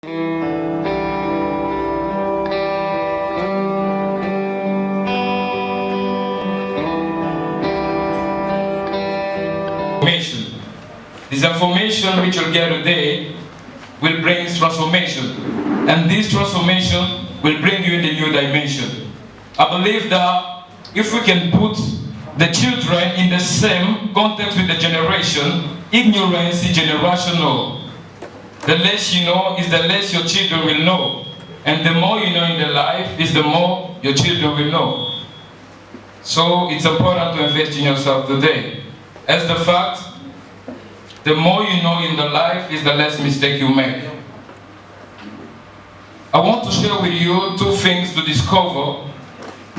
This information which you'll get today will bring transformation, and this transformation will bring you in the new dimension. I believe that if we can put the children in the same context with the generation, ignorance is generational. The less you know is the less your children will know, and the more you know in the life is the more your children will know. So it's important to invest in yourself today. As the fact, the more you know in the life is the less mistake you make. I want to share with you two things to discover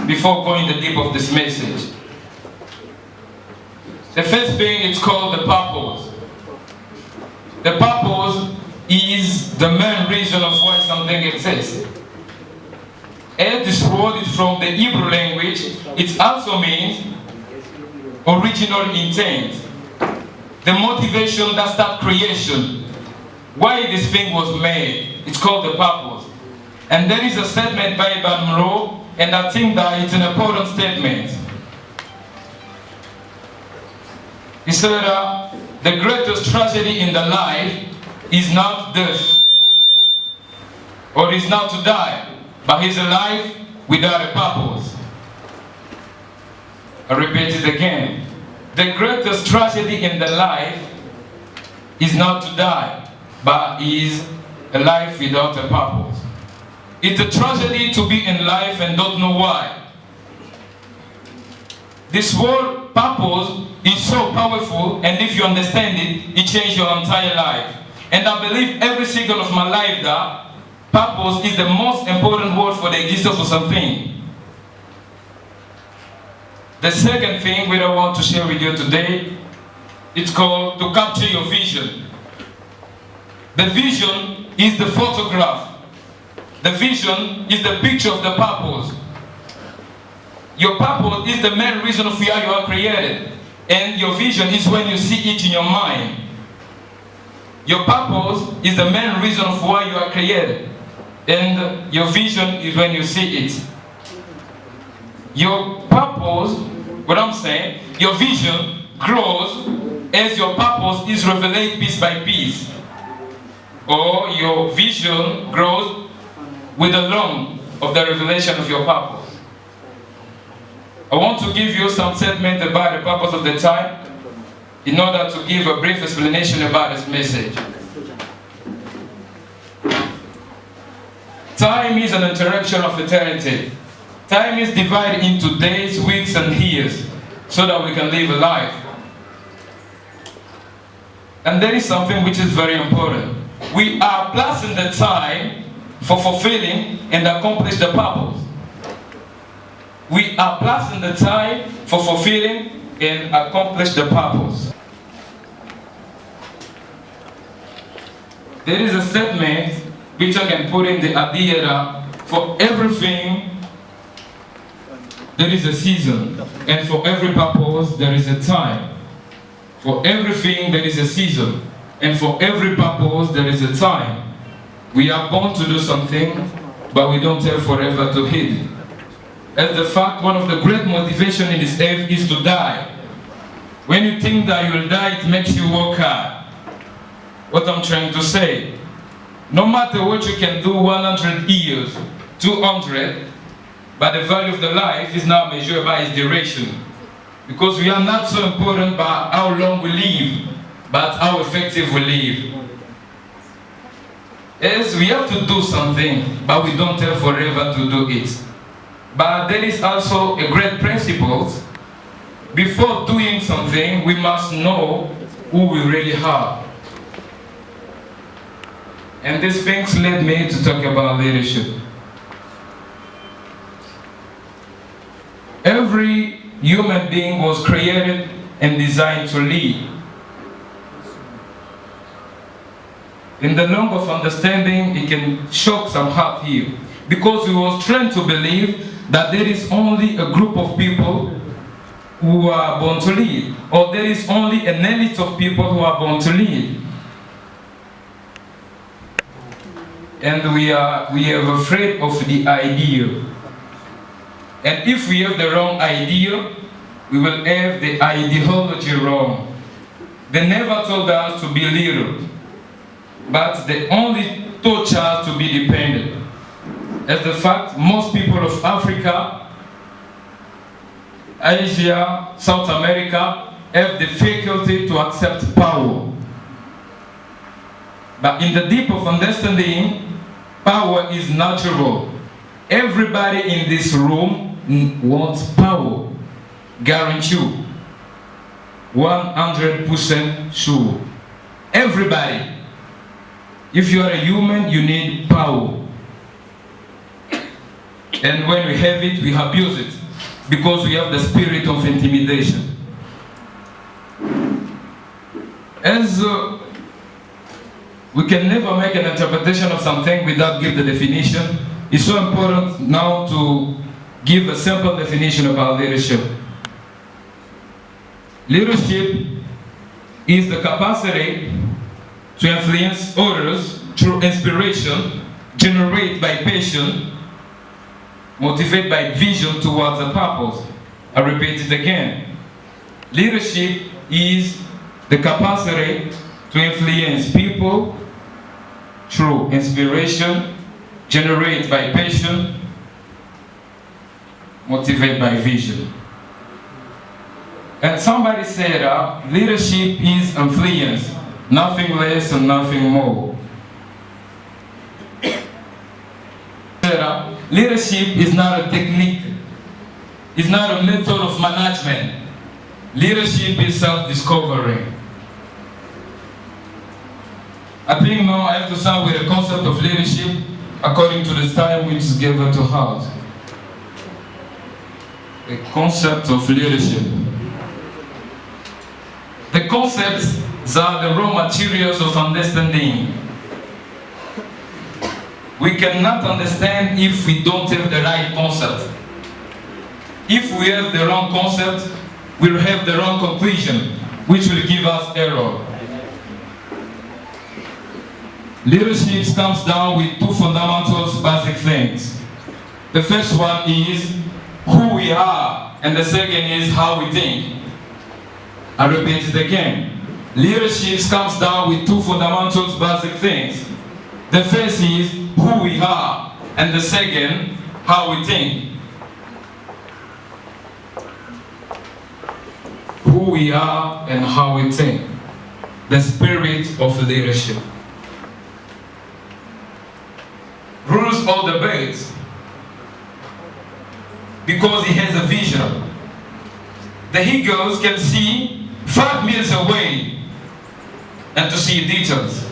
before going the deep of this message. The first thing is called the purpose. The purpose is the main reason of why something exists. As this word is from the Hebrew language, it also means original intent. The motivation that starts creation. Why this thing was made. It's called the purpose. And there is a statement by Monroe, and I think that it's an important statement. He said, the greatest tragedy in the life is not death, or is not to die, but is a life without a purpose. I repeat it again. The greatest tragedy in the life is not to die, but is a life without a purpose. It's a tragedy to be in life and don't know why. This word purpose is so powerful, and if you understand it, it changes your entire life. And I believe every second of my life that purpose is the most important word for the existence of something. The second thing which I want to share with you today, it's called to capture your vision. The vision is the photograph. The vision is the picture of the purpose. Your purpose is the main reason of why you are created. And your vision is when you see it in your mind. Your purpose is the main reason of why you are created. And your vision is when you see it. Your purpose, what I'm saying, your vision grows as your purpose is revealed piece by piece. Or your vision grows with the lump of the revelation of your purpose. I want to give you some statement about the purpose of the time in order to give a brief explanation about this message. Time is an interruption of eternity. Time is divided into days, weeks, and years so that we can live a life. And there is something which is very important. We are placing the time for fulfilling and accomplish the purpose. We are placing the time for fulfilling and accomplish the purpose. There is a statement which I can put in the idea that for everything there is a season, and for every purpose there is a time. For everything there is a season, and for every purpose there is a time. We are born to do something, but we don't have forever to hit. As the fact, one of the great motivations in this earth is to die. When you think that you will die, it makes you work hard. What I'm trying to say, no matter what you can do 100 years, 200, but the value of the life is now measured by its duration. Because we are not so important by how long we live, but how effective we live. Yes, we have to do something, but we don't have forever to do it. But there is also a great principle. Before doing something, we must know who we really are. And these things led me to talk about leadership. Every human being was created and designed to lead. In the long of understanding, it can shock some heart here. Because we was trained to believe that there is only a group of people who are born to lead, or there is only an elite of people who are born to lead. and we are afraid of the idea. And if we have the wrong idea, we will have the ideology wrong. They never told us to be little, but they only taught us to be dependent. As the fact, most people of Africa, Asia, South America have the faculty to accept power. But in the deep of understanding, power is natural. Everybody in this room wants power. Guarantee. 100% sure. Everybody. If you are a human, you need power. And when we have it, we abuse it. Because we have the spirit of intimidation. As we can never make an interpretation of something without giving the definition, it's so important now to give a simple definition about leadership. Leadership is the capacity to influence others through inspiration, generate by passion, motivate by vision towards a purpose. I repeat it again. Leadership is the capacity to influence people through inspiration, generate by passion, motivate by vision. And somebody said leadership is influence, nothing less and nothing more. Leadership is not a technique, it's not a method of management. Leadership is self-discovery. I think now I have to start with the concept of leadership according to the style which is given to us. The concept of leadership. The concepts are the raw materials of understanding. We cannot understand if we don't have the right concept. If we have the wrong concept, we'll have the wrong conclusion, which will give us error. Leadership comes down with two fundamental basic things. The first one is who we are, and the second is how we think. I repeat it again. Leadership comes down with two fundamental basic things. The first is who we are, and the second, how we think. Who we are and how we think. The spirit of leadership. Rules all debates because he has a vision. The eagles can see 5 meters away and to see details.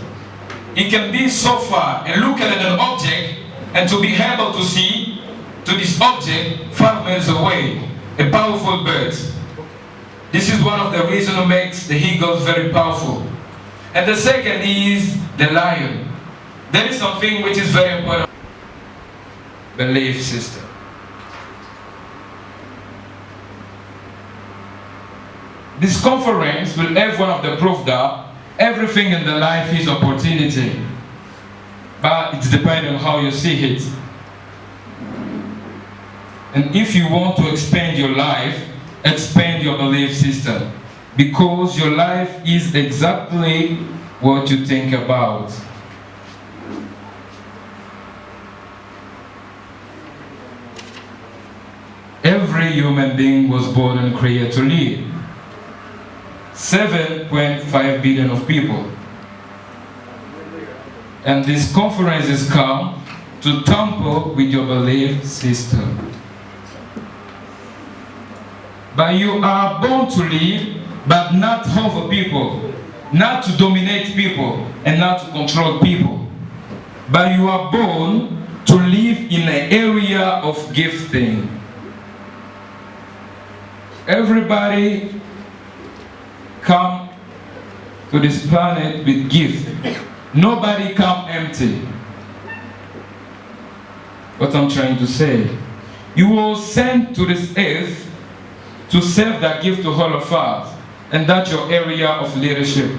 It can be so far and look at an object and to be able to see to this object 5 meters away. A powerful bird. This is one of the reasons that makes the eagles very powerful. And the second is the lion. There is something which is very important. Belief system. This conference will have one of the proof that everything in the life is opportunity, but it depends on how you see it. And if you want to expand your life, expand your belief system, because your life is exactly what you think about. Every human being was born and created to lead. 7.5 billion of people. And this conference is come to tamper with your belief system. But you are born to lead, but not over people, not to dominate people, and not to control people. But you are born to live in an area of gifting. Everybody come to this planet with gift. Nobody come empty. What I'm trying to say, you were sent to this earth to serve that gift to all of us, and that's your area of leadership.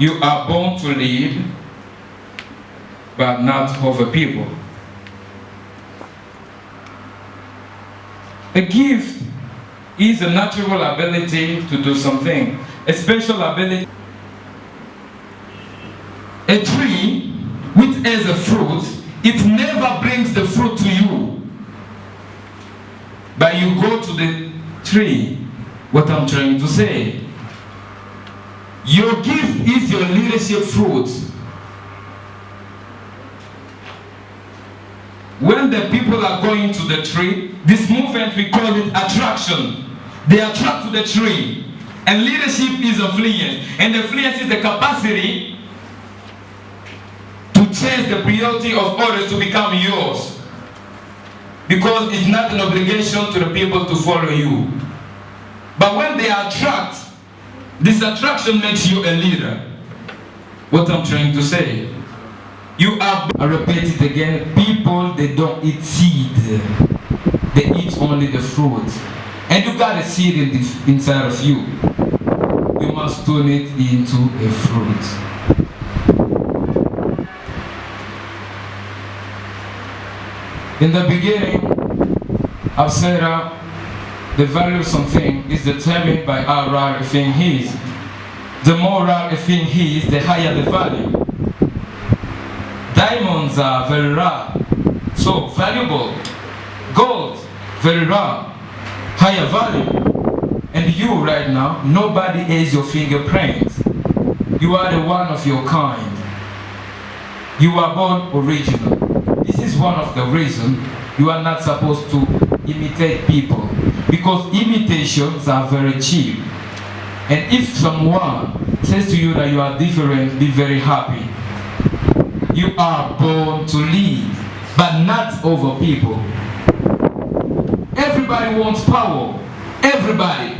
You are born to lead, but not over people. A gift is a natural ability to do something, a special ability. A tree which has a fruit, it never brings the fruit to you. But you go to the tree. What I'm trying to say, your gift is your leadership fruit. When the people are going to the tree, this movement, we call it attraction. They attract to the tree. And leadership is affluence. And affluence is the capacity to change the priority of others to become yours. Because it's not an obligation to the people to follow you. But when they attract, this attraction makes you a leader. What I'm trying to say, you are, I repeat it again, people, they don't eat seed. They eat only the fruit. And you got a seed inside of you. You must turn it into a fruit. In the beginning, I've said the value of something is determined by how rare a thing is. The more rare a thing is, the higher the value. Diamonds are very rare, so valuable. Gold, very rare, higher value. And you right now, nobody has your fingerprints. You are the one of your kind. You are born original. This is one of the reasons you are not supposed to imitate people, because imitations are very cheap. And if someone says to you that you are different, be very happy. You are born to lead, but not over people. Everybody wants power. Everybody.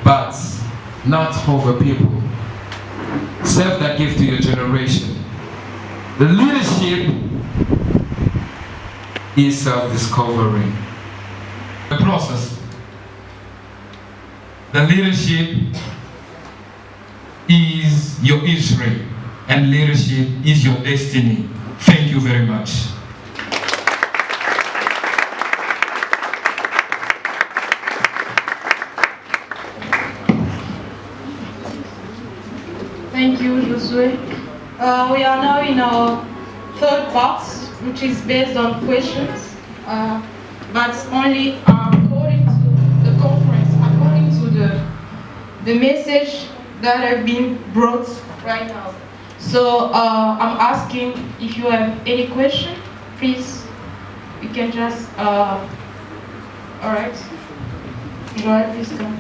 But not over people. Serve that gift to your generation. The leadership is self-discovery. The process. The leadership is your history, and leadership is your destiny. Thank you very much. Thank you, Josué. We are now in our third part, which is based on questions, but only according to the conference, according to the message that have been brought right now. So I'm asking if you have any question, please, you can just, all right. Joel, please come.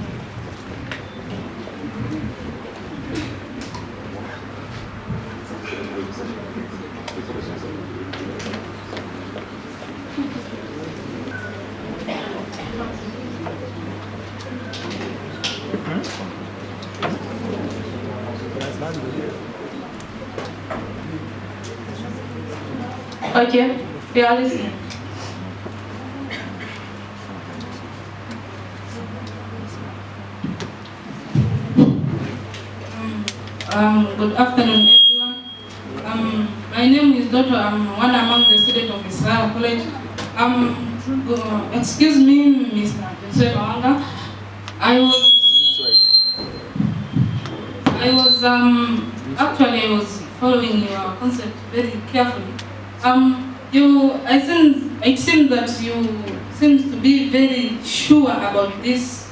Okay, we are listening. Good afternoon, everyone. My name is Dr. I'm one among the students of Israel College. Excuse me, Mr. Joseph Awanga. I was following your concept very carefully. It seems that you seem to be very sure about this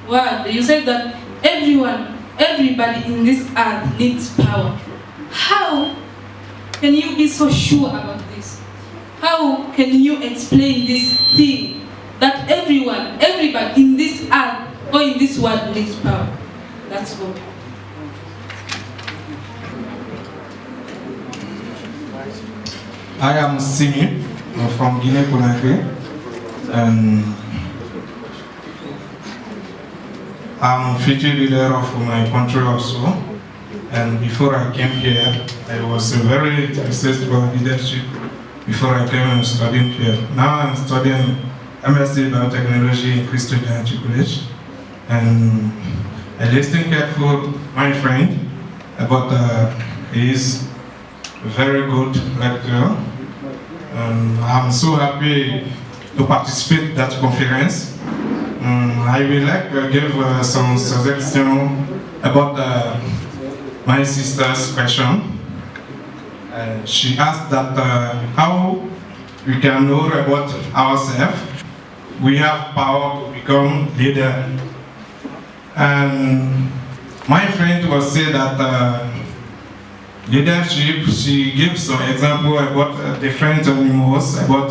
word. You said that everybody in this earth needs power. How can you be so sure about this? How can you explain this thing that everybody in this earth or in this world needs power? That's all. I am Simi from Guinea-Conakry, and I'm future leader of my country also. And before I came here, I was very interested for leadership before I came and studying here. Now I'm studying MSc Biotechnology in Christian College, and I listened careful my friend about his very good lecture. I'm so happy to participate in that conference. I will like to give some suggestion about my sister's question. She asked that how we can know about ourselves. We have power to become leader. And my friend was saying that leadership, she gives some example about different animals, about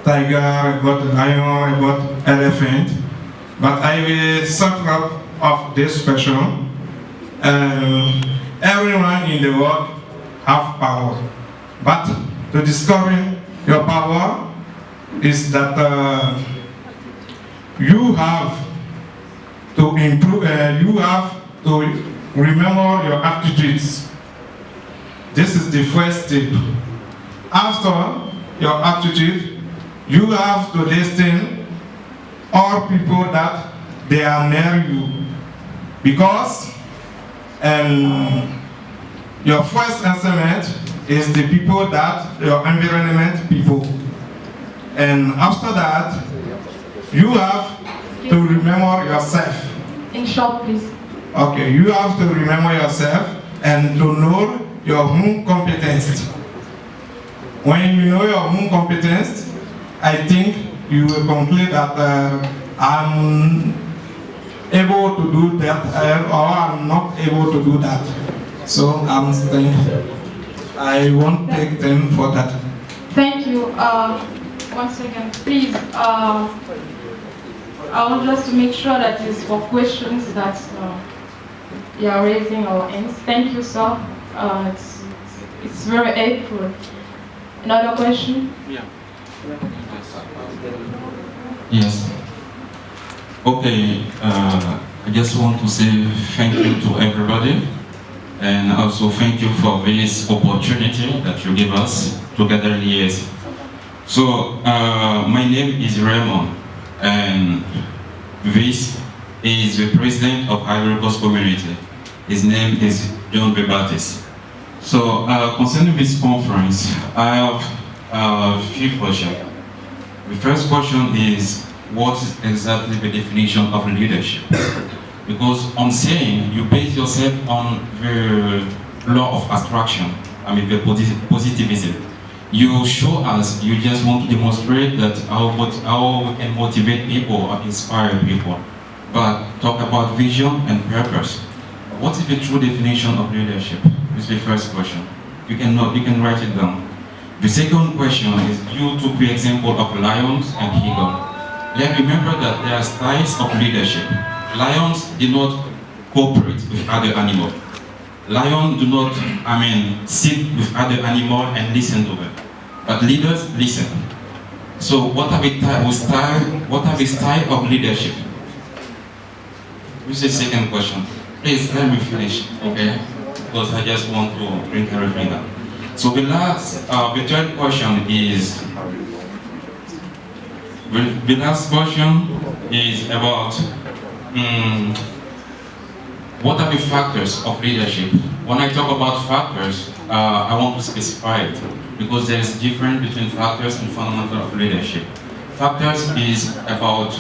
tiger, about lion, about elephant. But I will sort of this question. Everyone in the world have power. But to discover your power is that you have to improve, you have to remember your attitudes. This is the first step. After your attitude, you have to listen all people that they are near you. Because your first instrument is the people that, your environment people. And after that, you have to remember yourself. In short, please. Okay, you have to remember yourself and to know your own competence. When you know your own competence, I think you will conclude that I'm able to do that or I'm not able to do that. So I'm saying I won't take them for that. Thank you. Once again, please. I want just to make sure that it's for questions that you are raising our hands. Thank you, sir. It's very helpful. Another question? Yeah. Yes. Okay. I just want to say thank you to everybody, and also thank you for this opportunity that you give us to gather here. So, my name is Raymond, and this is the president of Ivory Coast community. His name is John B. Baptist. So, concerning this conference, I have a few questions. The first question is, what is exactly the definition of leadership? Because on saying you base yourself on the law of attraction, I mean the positivism. You show us, you just want to demonstrate that how we can motivate people or inspire people. But talk about vision and purpose. What is the true definition of leadership? This is the first question. You can write it down. The second question is, you took the example of lions and eagle. Let's remember that there are styles of leadership. Lions do not cooperate with other animals. Lions do not, sit with other animals and listen to them. But leaders listen. So what are the style of leadership? This is the second question. Please let me finish, okay? Because I just want to bring everything up. So the third question is, the last question is about what are the factors of leadership? When I talk about factors, I want to specify it because there is a difference between factors and fundamental of leadership. Factors is about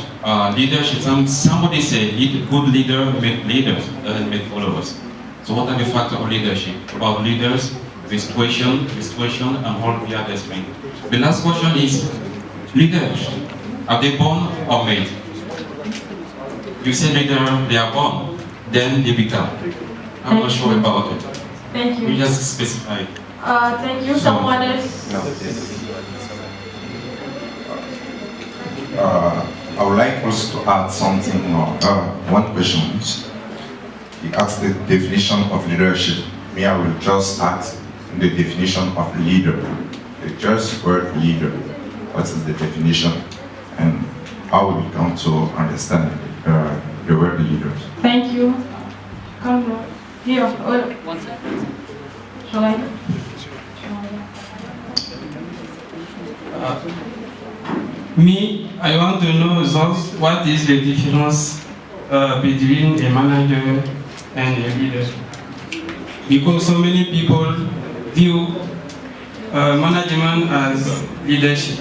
leadership. Somebody said good leader make leaders, doesn't make followers. So what are the factors of leadership? About leaders, this question, and all the other things. The last question is, leaders, are they born or made? You say leader, they are born, then they become. I'm not sure about it. Thank you. You just specify. Thank you. Someone else? I would like us to add something more. One question. You asked the definition of leadership. Me, I will just ask the definition of leader. The just word leader. What is the definition? And how will we come to understand the word leaders? Thank you. Come on. Here. One second. Shall I? Me, I want to know just what is the difference between a manager and a leader. Because so many people view management as leadership.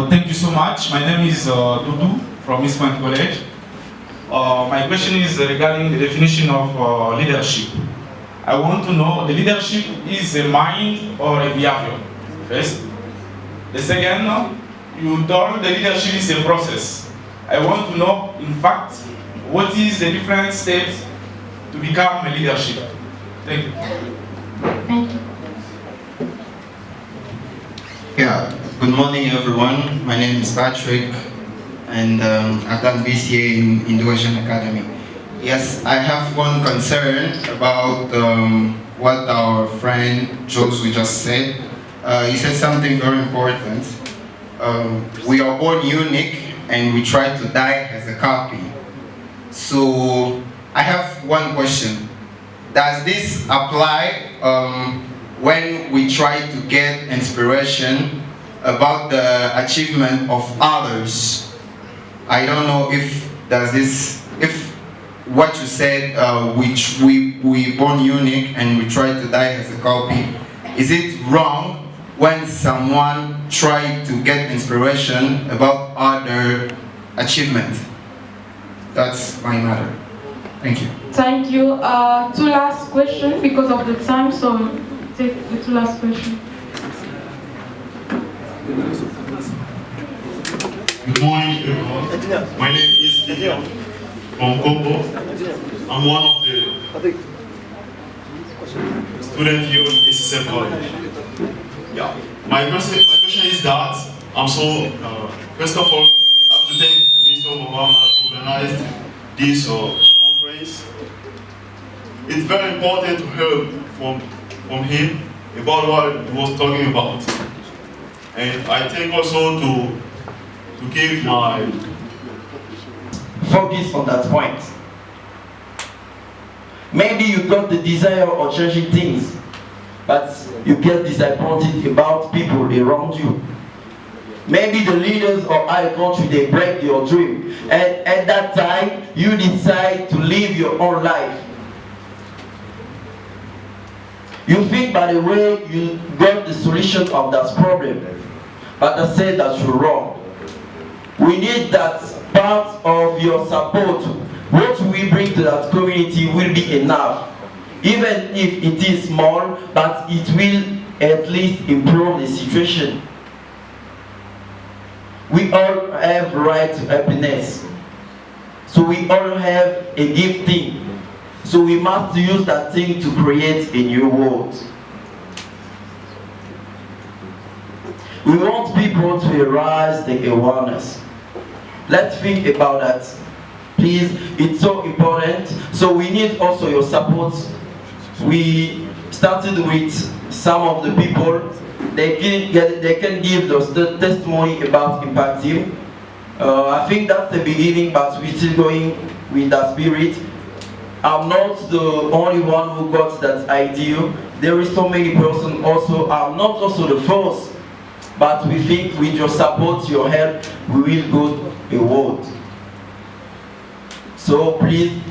Thank you so much. My name is Dudu from East Point College. My question is regarding the definition of leadership. I want to know, the leadership is a mind or a behavior? First. The second, you told the leadership is a process. I want to know, in fact, what is the different steps to become a leadership? Thank you. Thank you. Yeah, good morning everyone. My name is Patrick and I've done BCA in Indonesian Academy. Yes, I have one concern about what our friend Josu just said. He said something very important. We are born unique and we try to die as a copy. So I have one question. Does this apply when we try to get inspiration about the achievement of others? I don't know if what you said, we born unique and we try to die as a copy, is it wrong when someone try to get inspiration about other achievement? That's my matter. Thank you. Thank you. Two last questions because of the time, so take the two last questions. Good morning, everyone. My name is Gideon from Congo. I'm one of the students here in SSL College. Yeah. My question is that first of all, I have to thank Mr. Obama to organize this conference. It's very important to hear from him about what he was talking about. And I think also to give my focus on that point. Maybe you got the desire of changing things, but you get disappointed about people around you. Maybe the leaders of our country, they break your dream, and at that time you decide to live your own life. You think by the way you got the solution of that problem, but I said that you're wrong. We need that part of your support. What we bring to that community will be enough. Even if it is small, but it will at least improve the situation. We all have right to happiness. So we all have a gifting. So we must use that thing to create a new world. We want people to arise the awareness. Let's think about that. Please, it's so important. So we need also your support. We started with some of the people. They can give us the testimony about Impact Team. I think that's the beginning, but we're still going with that spirit. I'm not the only one who got that idea. There is so many persons also. I'm not also the first, but we think with your support, your help, we will go a world. So please,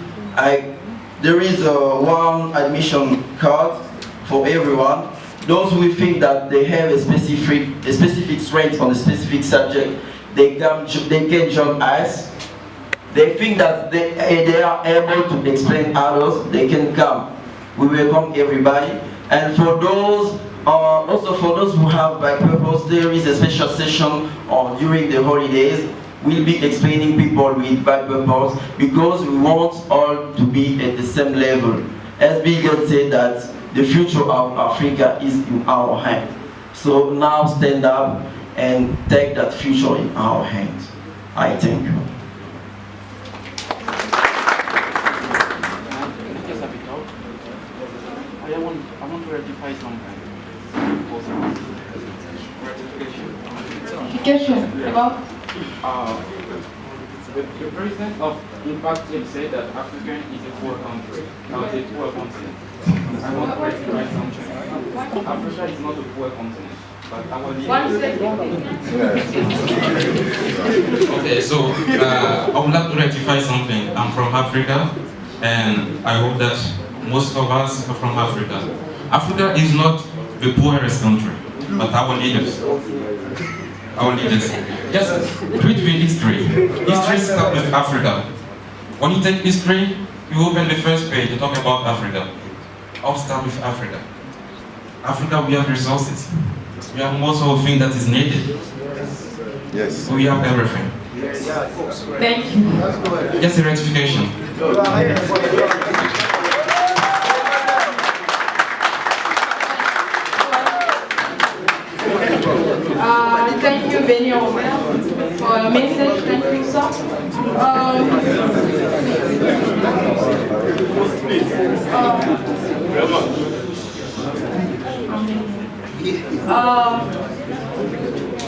there is one admission card for everyone. Those who think that they have a specific strength on a specific subject, they can join us. They think that they are able to explain others, they can come. We welcome everybody. And for those, also for those who have by purpose, there is a special session during the holidays. We'll be explaining people with by purpose because we want all to be at the same level. As Bigot said that the future of Africa is in our hands. So now stand up and take that future in our hands. I thank you. I want to rectify something. Rectification about? The president of Impact Team said that Africa is a poor country, not a poor continent. I want to rectify something. Africa is not a poor continent, but our Okay, so I would like to rectify something. I'm from Africa, and I hope that most of us are from Africa. Africa is not the poorest country, but our leaders. Our leaders. Just read the history. History starts with Africa. When you take history, you open the first page, you talk about Africa. I'll start with Africa. Africa, we have resources. We have most of the things that is needed. Yes. We have everything. Thank you. Just a rectification. Thank you, Benny Robert, for your message. Thank you, sir.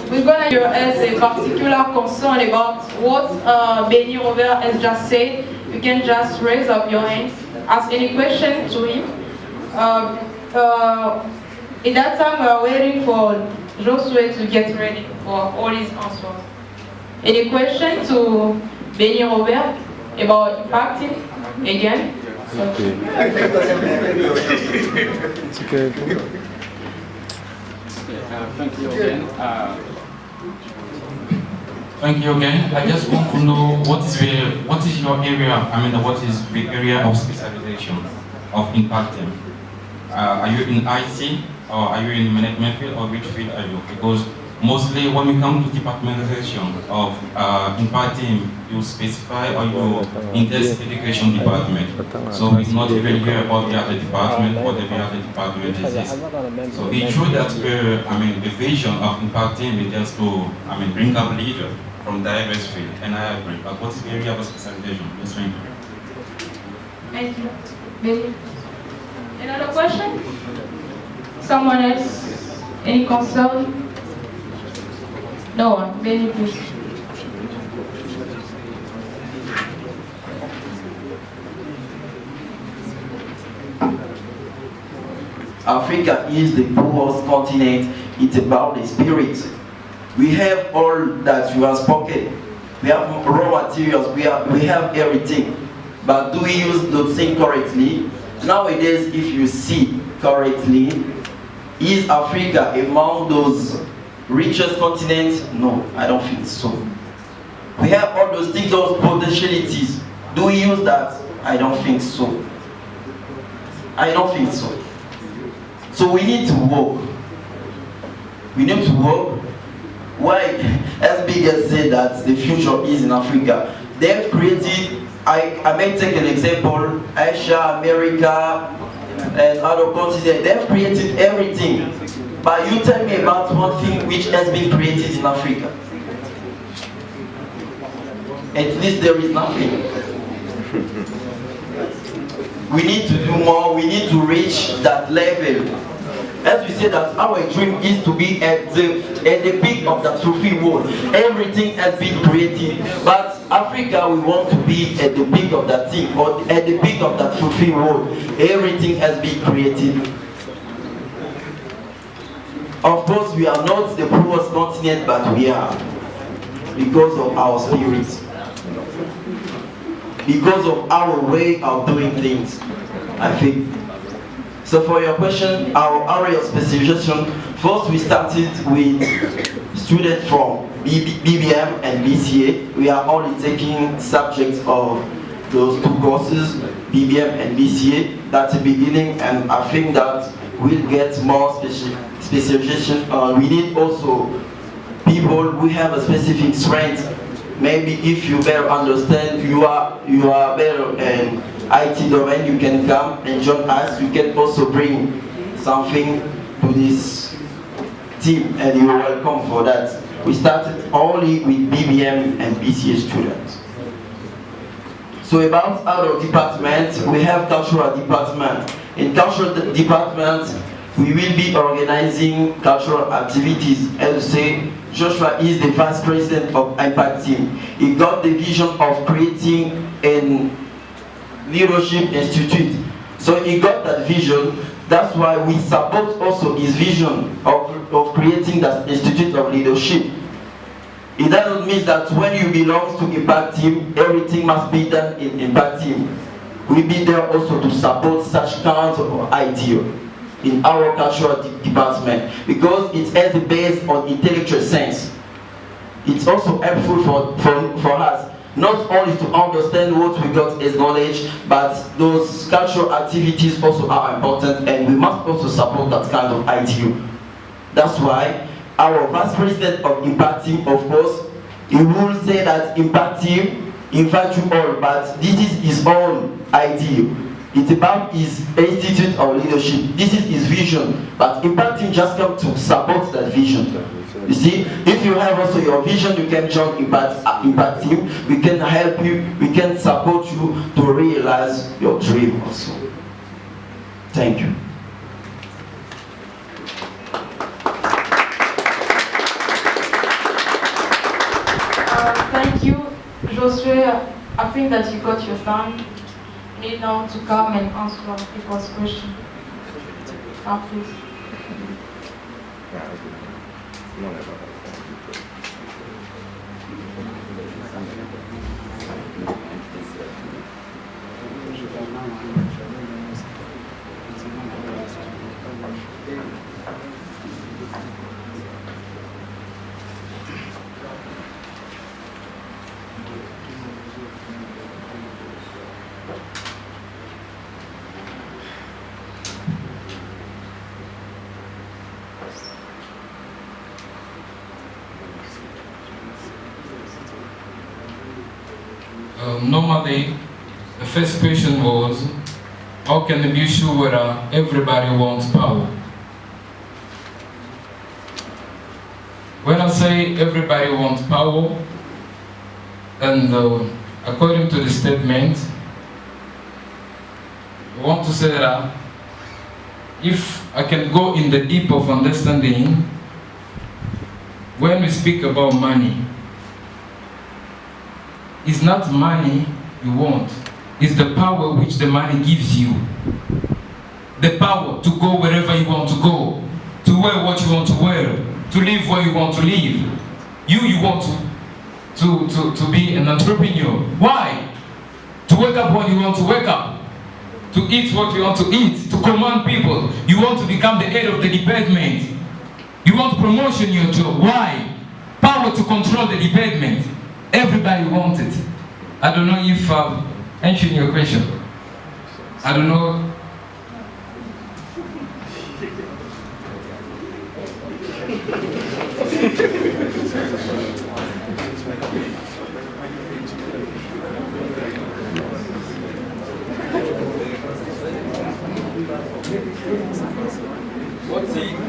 We're going to as a particular concern about what Benny Robert has just said. You can just raise up your hands, ask any question to him. At that time, we are waiting for Josué to get ready for all his answers. Any question to Benny Robert about impacting again? Okay. It's okay. Thank you again. Thank you again. I just want to know what is your area, what is the area of specialization of impacting? Are you in IT, or are you in management field, or which field are you? Because mostly when we come to departmentalization of impacting, you specify or you in this education department. So it's not even clear about the other department, what the other department is this. So it's true that the vision of impacting is just to bring up leaders from diverse field, and I agree. But what is the area of specialization? Yes, thank you. Thank you. Benny. Another question? Someone else? Any concern? No one. Benny, please. Africa is the poorest continent. It's about the spirit. We have all that you have spoken. We have raw materials. We have everything. But do we use those things correctly? Nowadays, if you see correctly, is Africa among those richest continents? No, I don't think so. We have all those things, those potentialities. Do we use that? I don't think so. I don't think so. So we need to work. We need to work. Why? As Big has said that the future is in Africa. They've created, I may take an example, Asia, America, and other continents. They've created everything. But you tell me about one thing which has been created in Africa. At least there is nothing. We need to do more, we need to reach that level. As we say that our dream is to be at the peak of that fulfilled world. Everything has been created. But Africa, we want to be at the peak of that thing, or at the peak of that fulfilled world. Everything has been created. Of course, we are not the poorest continent, but we are. Because of our spirit. Because of our way of doing things, I think. So for your question, our area of specialization, first we started with students from BBM and BCA. We are only taking subjects of those two courses, BBM and BCA. That's the beginning, and I think that we'll get more specialization. We need also people who have a specific strength. Maybe if you better understand, you are better in IT domain, you can come and join us. You can also bring something to this team, and you're welcome for that. We started only with BBM and BCA students. So about our department, we have cultural department. In cultural department, we will be organizing cultural activities. As I say, Joshua is the vice president of Impact Team. He got the vision of creating a leadership institute So he got that vision. That's why we support also his vision of creating that Institute of Leadership. It doesn't mean that when you belong to Impact Team, everything must be done in Impact Team. We'll be there also to support such kinds of idea in our cultural department, because it has a base on intellectual sense. It's also helpful for us, not only to understand what we got as knowledge, but those cultural activities also are important, and we must also support that kind of idea. That's why our vice president of Impact Team, of course, he will say that Impact Team invite you all, but this is his own idea. It's about his Institute of Leadership. This is his vision, but Impact Team just come to support that vision. You see, if you have also your vision, you can join Impact Team. We can help you, we can support you to realize your dream also. Thank you. Thank you, Josue. I think that you got your time. You need now to come and answer people's questions. Please. Normally, the first question was, how can we be sure whether everybody wants power? When I say everybody wants power, and according to the statement, I want to say that if I can go in the deep of understanding, when we speak about money, it's not money you want, it's the power which the money gives you. The power to go wherever you want to go, to wear what you want to wear, to live where you want to live. You want to be an entrepreneur. Why? To wake up when you want to wake up, to eat what you want to eat, to command people. You want to become the head of the department. You want promotion in your job. Why? Power to control the department. Everybody wants it. I don't know if I've answered your question. I don't know.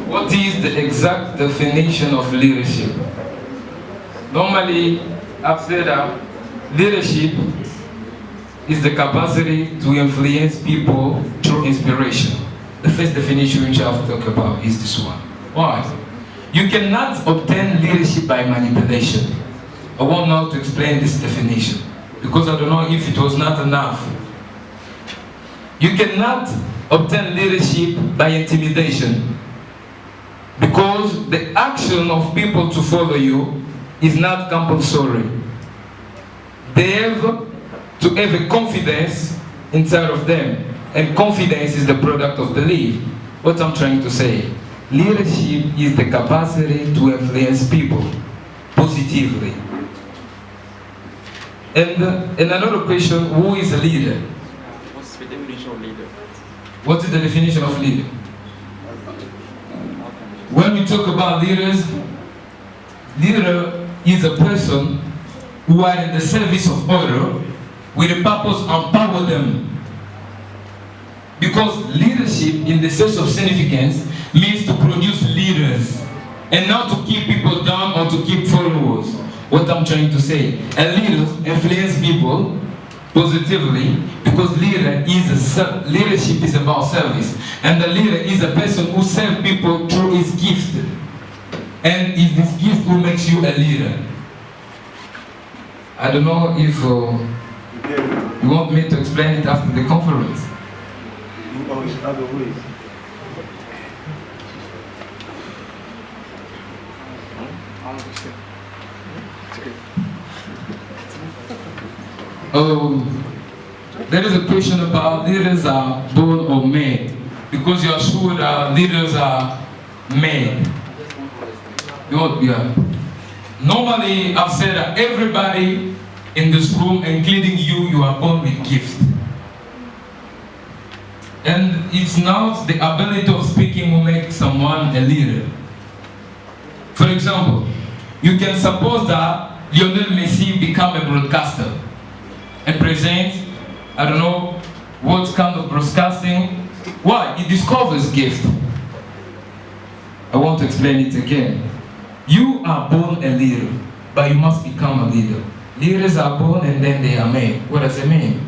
What is the exact definition of leadership? Normally, I've said that leadership is the capacity to influence people through inspiration. The first definition which I have to talk about is this one. Why? You cannot obtain leadership by manipulation. I want now to explain this definition, because I don't know if it was not enough. You cannot obtain leadership by intimidation, because the action of people to follow you is not compulsory. They have to have a confidence inside of them, and confidence is the product of belief. What I'm trying to say, leadership is the capacity to influence people positively. And another question, who is a leader? What's the definition of leader? What is the definition of leader? When we talk about leaders, leader is a person who are in the service of order with a purpose to empower them. Because leadership, in the sense of significance, means to produce leaders and not to keep people down or to keep followers. What I'm trying to say, a leader influences people positively, because leadership is about service, and the leader is a person who serves people through his gift, and it's this gift who makes you a leader. I don't know if you want me to explain it after the conference. or in other ways? There is a question about leaders are born or made, because you are sure that leaders are made. Yeah. Normally, I've said that everybody in this room, including you are born with gift. And it's not the ability of speaking will make someone a leader. For example, you can suppose that Lionel Messi become a broadcaster and present, I don't know what kind of broadcasting. Why? He discovers gift. I want to explain it again. You are born a leader, but you must become a leader. Leaders are born and then they are made. What does it mean?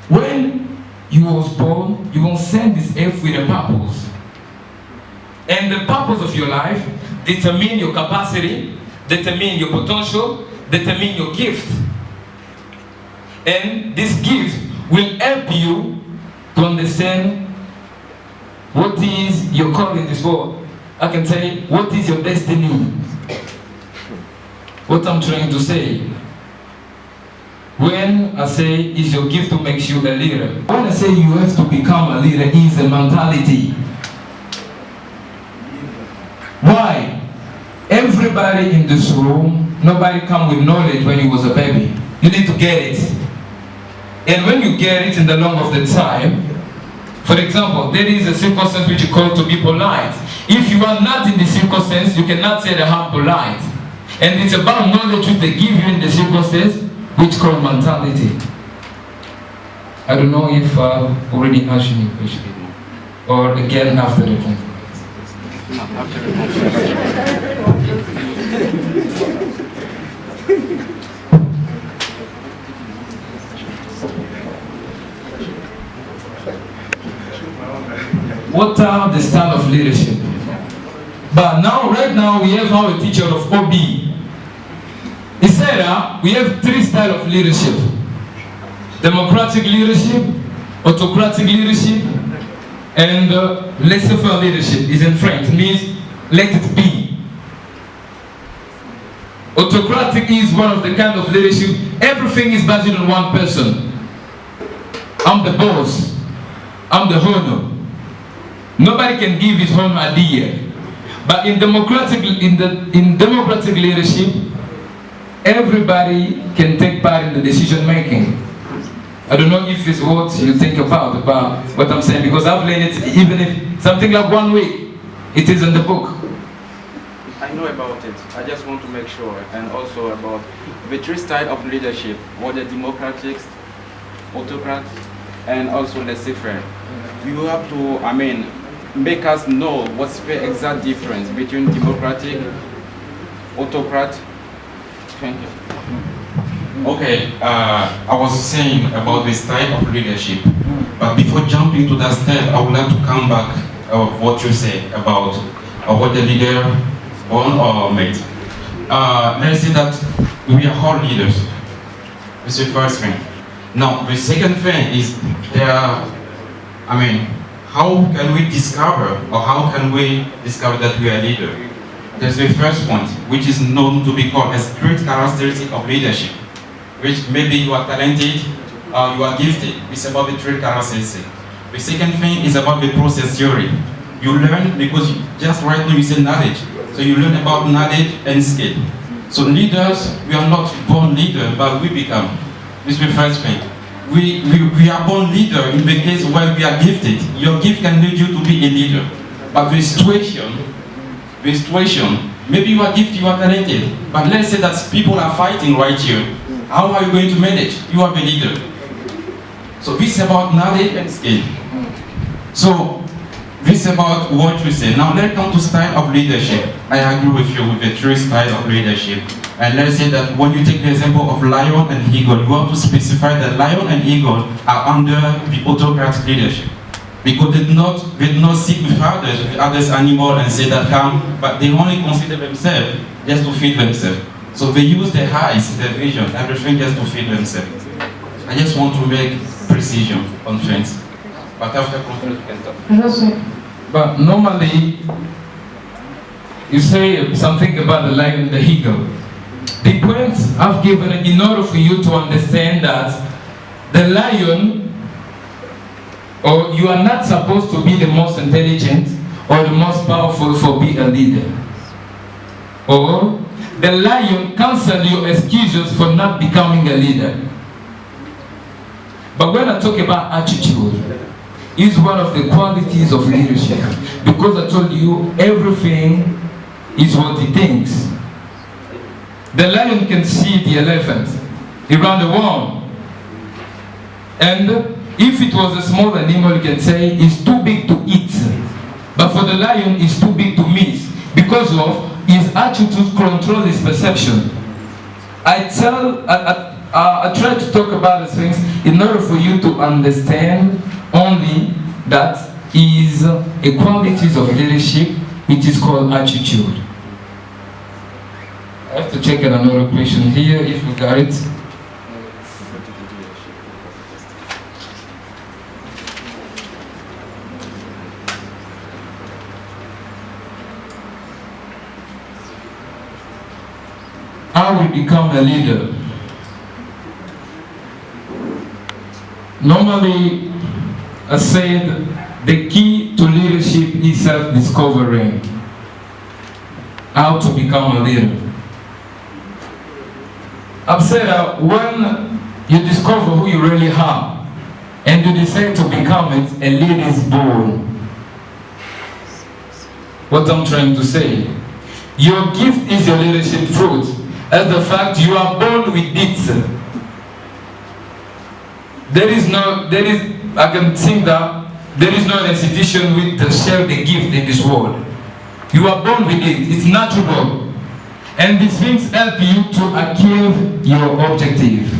When you was born, you will send this earth with a purpose. And the purpose of your life determine your capacity, determine your potential, determine your gift. And this gift will help you to understand what is your calling in this world. I can say, what is your destiny? What I'm trying to say. When I say, is your gift to make you a leader? When I say you have to become a leader, is a mentality. Why? Everybody in this room, nobody come with knowledge when he was a baby. You need to get it. And when you get it in the long of the time, for example, there is a circumstance which you call to be polite. If you are not in the circumstance, you cannot say that I'm polite. And it's about knowledge which they give you in the circumstance, which called mentality. I don't know if I've already answered your question. Or again after the conference. After the conference. What are the style of leadership? But now, right now, we have our teacher of OB. He said we have 3 styles of leadership. Democratic leadership, autocratic leadership, and laissez-faire leadership is in French. It means let it be. Autocratic is one of the kind of leadership. Everything is based on one person. I'm the boss. I'm the owner. Nobody can give his own idea. But in democratic leadership, everybody can take part in the decision making. I don't know if it's what you think about what I'm saying, because I've learned it, even if something like 1 week, it is in the book. I know about it. I just want to make sure, and also about the 3 styles of leadership, what the democratic, autocrat, and also laissez-faire. You have to, make us know what's the exact difference between democratic, autocrat. Thank you. Okay, I was saying about this type of leadership, but before jumping to that step, I would like to come back of what you said about what the leader born or made. Let's say that we are all leaders. It's the first thing. Now, the second thing is how can we discover, or how can we discover that we are a leader? There's the first point, which is known to be called a great characteristic of leadership, which maybe you are talented, or you are gifted. It's about the trait characteristic. The second thing is about the process theory. You learn because just right now you say knowledge. So you learn about knowledge and skill. So leaders, we are not born leaders, but we become. This is the first thing. We are born leader in the case where we are gifted. Your gift can lead you to be a leader. But the situation, maybe you are gifted, you are talented, but let's say that people are fighting right here. How are you going to manage? You are the leader. So this is about knowledge and skill. So this is about what we say. Now let's come to style of leadership. I agree with you with the 3 styles of leadership. And let's say that when you take the example of lion and eagle, you want to specify that lion and eagle are under the autocratic leadership. Because they did not seek with others animals and say that come, but they only consider themselves just to feed themselves. So they use their eyes, their vision, everything just to feed themselves. I just want to make precision on things. But after conflict, we can talk. But normally, you say something about the lion and the eagle. The points I've given in order for you to understand that the lion, or you are not supposed to be the most intelligent or the most powerful for being a leader. Or the lion cancels your excuses for not becoming a leader. But when I talk about attitude, it's one of the qualities of leadership. Because I told you, everything is what he thinks. The lion can see the elephant around the world. And if it was a small animal, you can say it's too big to eat. But for the lion, it's too big to miss. Because of his attitude control his perception. I try to talk about these things in order for you to understand only that is a qualities of leadership, which is called attitude. I have to check another question here if you got it. How we become a leader? Normally, I said the key to leadership is self-discovering. How to become a leader. I've said that when you discover who you really are and you decide to become it, a leader is born. What I'm trying to say, your gift is your leadership fruit. As the fact you are born with it. I can think that there is no institution which share the gift in this world. You are born with it, it's natural. And these things help you to achieve your objective.